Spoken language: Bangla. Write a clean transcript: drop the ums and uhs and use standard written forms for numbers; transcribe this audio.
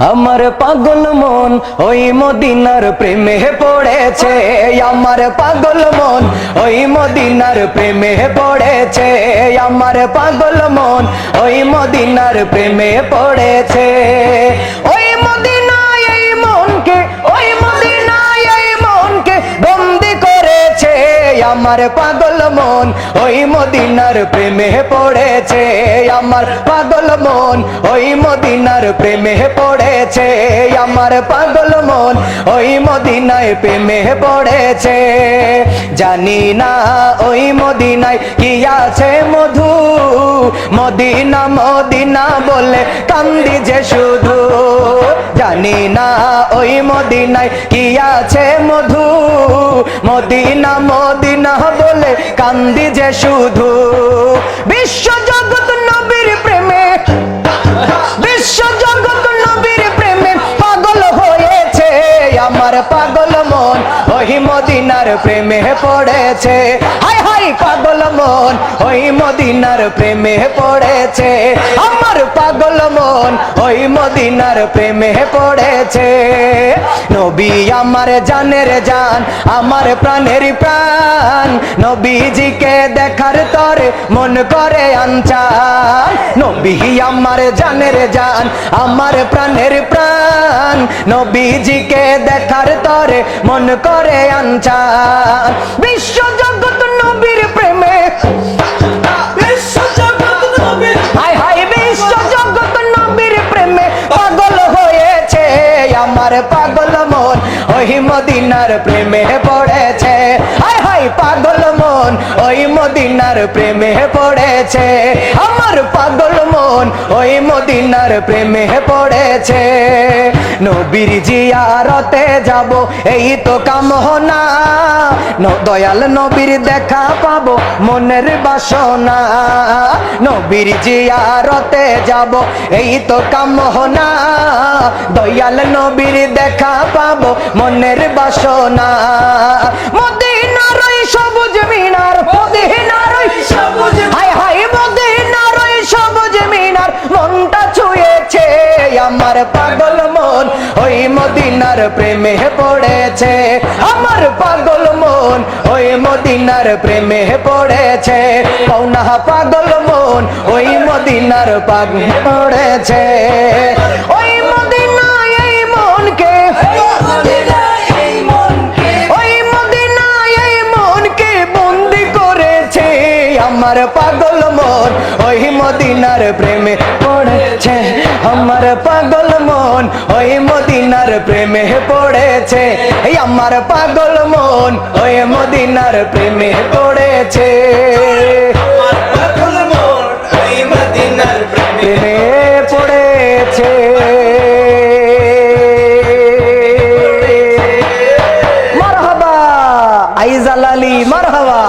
আমার পাগল মন ওই মদিনার প্রেমে পড়েছে, আমার পাগল মন ওই মদিনার প্রেমে পড়েছে, আমার পাগল মন ওই মদিনার প্রেমে পড়েছে। ওই মদিনায় এই মনকে, ওই মদিনায় এই মনকে বন্দি করেছে, আমার পাগল মন ওই মদিনার প্রেমে পড়েছে, আমার পাগল মন ওই মদিনার প্রেমে পড়েছে, আমার পাগল মন ওই মদিনায় প্রেমে পড়েছে। জানি না ওই মদিনায় কি আছে মধু, মদিনা মদিনা বলে কান্দি যে শুধু, জানি না ওই মদিনায় কি আছে মধু, মদিনা মদিনা বলে কান্দি যে শুধু। বিশ্ব জগৎ নবীর প্রেমে, বিশ্ব জগৎ নবীর প্রেমে পাগল হয়েছে, আমার পাগল মন ওই মদিনার প্রেমে পড়েছে। হায় হায় পাগল মন ওই মদিনার প্রেমে পড়েছে, আমার পাগল মন ওই মদিনার প্রেমে পড়েছে। নবী আমার জানের জান, আমার প্রাণের প্রাণ, নবীজিকে দেখার তরে মন করে আনচান। নবী আমার জানের জান, আমার প্রাণের প্রাণ, নবীজিকে দেখার তরে মন করে আনচান। বিশ্ব জগৎ নবীর প্রেমে, বিশ্ব জগৎ নবীর, হায় হায় বিশ্ব জগৎ নবীর প্রেমে পাগল হয়েছে, আমার পাগল মন ওই মদিনার প্রেমে পড়েছে। হায় হায় পাগল মন ওই মদিনার প্রেমে পড়েছে, আমার পাগল মন ওই মদিনার প্রেমে পড়েছে। নবীর জিয়ারতে যাব এই তো কামনা, দয়াল নবীর দেখা পাবো মনের বাসনা, নবীর জিয়ারতে যাব এই তো কামনা, দয়াল নবীর দেখা পাবো মনের বাসনা। মদিনার ওই সবুজ মিনার, মদিনার ওই সবুজ, হায় হায় মদিনার ওই সবুজ মিনার মনটা ছুঁয়েছে, আমার পাগল মন ওই মদিনার প্রেমে পড়েছে, আমার পাগল মন ওই মদিনার প্রেমে পড়েছে। কৌনা পাগল মন ওই মদিনার পাগল পড়েছে। ওই মদিনায় এই মনকে, ওই মদিনায় এই মনকে বন্দি করেছে, আমার পাগল মন ওই মদিনার প্রেমে পড়েছে, আমার পাগল মন ওই মদিনার প্রেমে পড়েছে, এই আমার পাগল মন ওই মদিনার প্রেমে পড়েছে, আমার পাগল মন ওই মদিনার প্রেমে পড়েছে। মারহাবা আইজালালি মারহাবা।